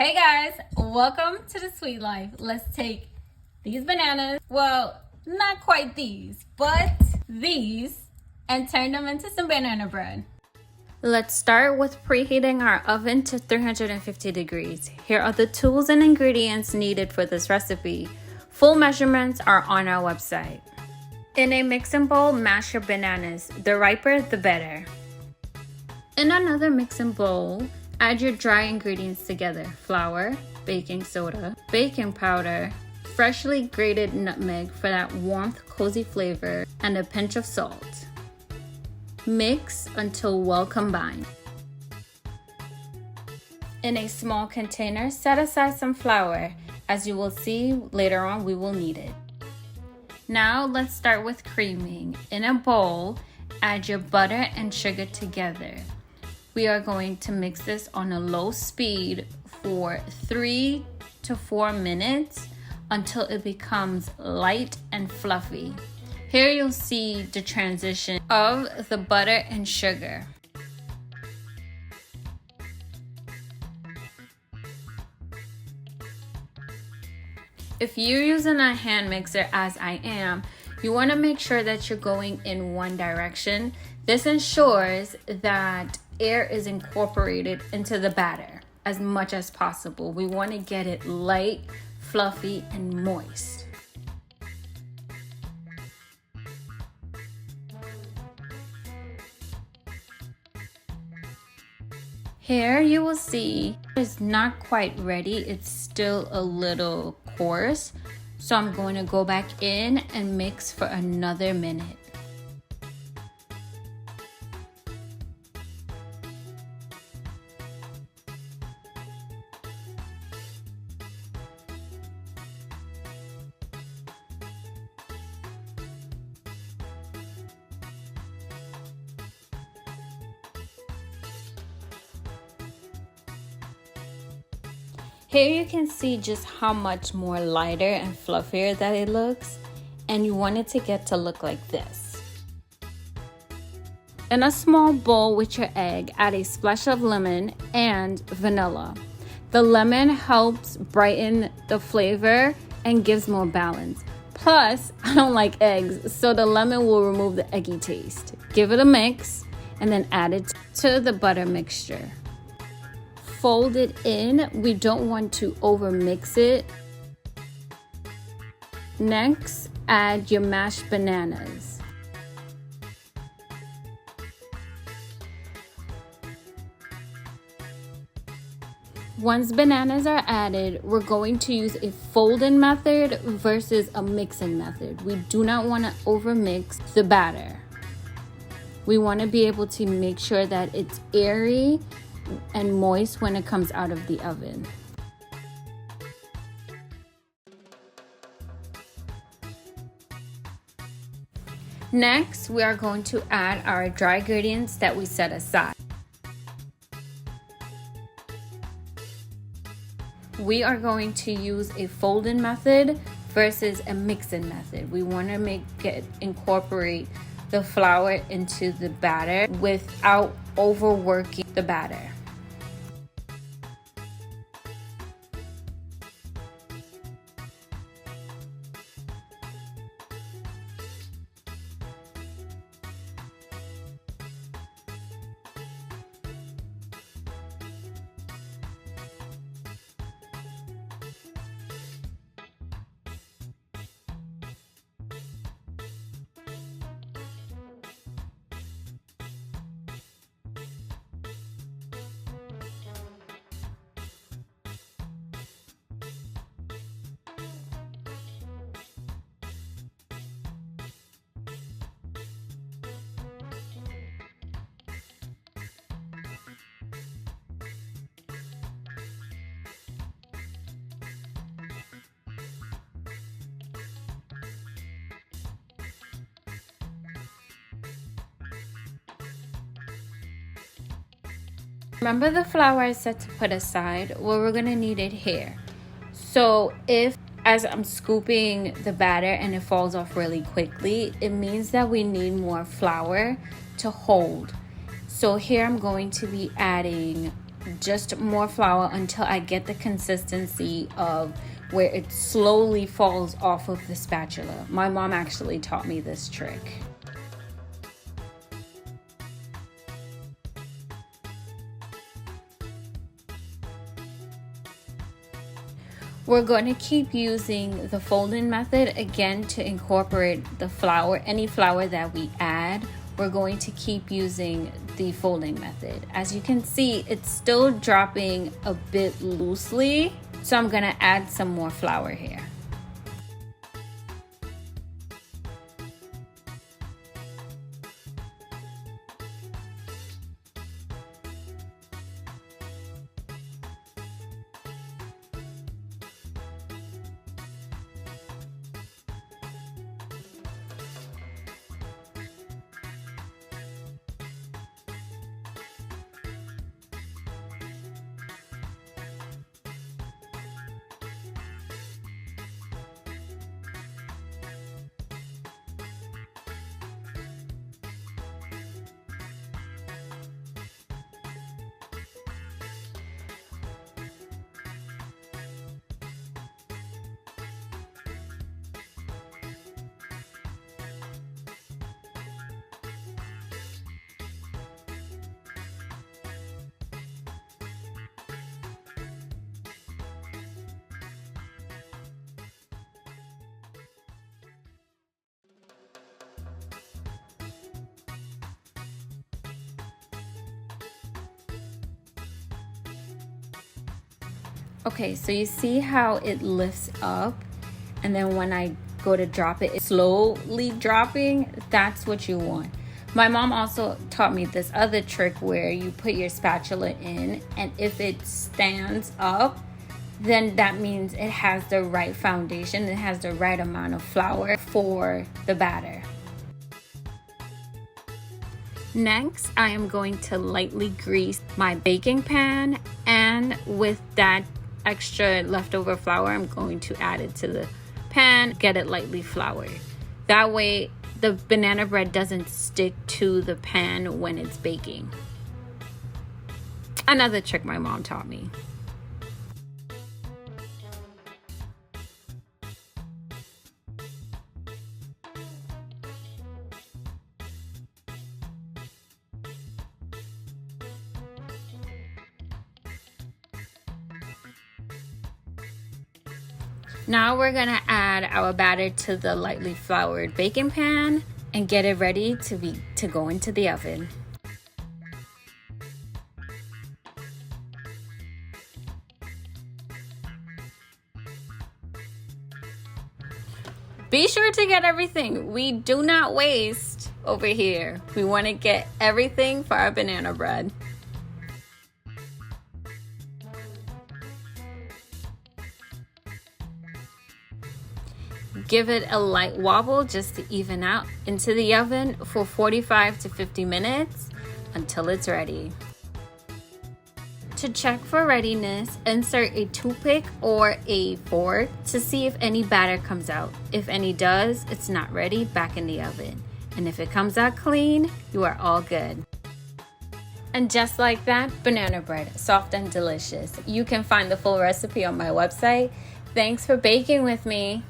Hey guys, welcome to the Sweet Life. Let's take these bananas, well, not quite these, but these, and turn them into some banana bread. Let's start with preheating our oven to 350 degrees. Here are the tools and ingredients needed for this recipe. Full measurements are on our website. In a mixing bowl, mash your bananas. The riper, the better. In another mixing bowl, add your dry ingredients together: flour, baking soda, baking powder, freshly grated nutmeg for that warmth, cozy flavor, and a pinch of salt. Mix until well combined. In a small container, set aside some flour. As you will see later on, we will need it. Now let's start with creaming. In a bowl, add your butter and sugar together. We are going to mix this on a low speed for 3 to 4 minutes until it becomes light and fluffy. Here you'll see the transition of the butter and sugar. If you're using a hand mixer, as I am, you want to make sure that you're going in one direction. This ensures that air is incorporated into the batter as much as possible. We want to get it light, fluffy, and moist. Here you will see it's not quite ready. It's still a little coarse. So I'm going to go back in and mix for another minute. Here you can see just how much more lighter and fluffier that it looks, and you want it to get to look like this. In a small bowl with your egg, add a splash of lemon and vanilla. The lemon helps brighten the flavor and gives more balance. Plus, I don't like eggs, so the lemon will remove the eggy taste. Give it a mix and then add it to the butter mixture. Fold it in. We don't want to over mix it. Next, add your mashed bananas. Once bananas are added, we're going to use a fold-in method versus a mixing method. We do not want to over mix the batter. We want to be able to make sure that it's airy and moist when it comes out of the oven. Next, we are going to add our dry ingredients that we set aside. We are going to use a fold-in method versus a mix-in method. We want to incorporate the flour into the batter without overworking the batter. Remember the flour I said to put aside? Well, we're gonna need it here. So if, as I'm scooping the batter and it falls off really quickly, it means that we need more flour to hold. So here I'm going to be adding just more flour until I get the consistency of where it slowly falls off of the spatula. My mom actually taught me this trick. We're going to keep using the folding method again to incorporate the flour, any flour that we add. We're going to keep using the folding method. As you can see, it's still dropping a bit loosely, so I'm gonna add some more flour here. Okay, so you see how it lifts up, and then when I go to drop it, it's slowly dropping. That's what you want. My mom also taught me this other trick where you put your spatula in, and if it stands up, then that means it has the right foundation, it has the right amount of flour for the batter. Next, I am going to lightly grease my baking pan, and with that extra leftover flour, I'm going to add it to the pan, get it lightly floured. That way the banana bread doesn't stick to the pan when it's baking. Another trick my mom taught me. Now we're gonna add our batter to the lightly floured baking pan and get it ready to go into the oven. Be sure to get everything. We do not waste over here. We want to get everything for our banana bread. Give it a light wobble just to even out. Into the oven for 45 to 50 minutes until it's ready. To check for readiness, insert a toothpick or a fork to see if any batter comes out. If any does, it's not ready, back in the oven. And if it comes out clean, you are all good. And just like that, banana bread, soft and delicious. You can find the full recipe on my website. Thanks for baking with me.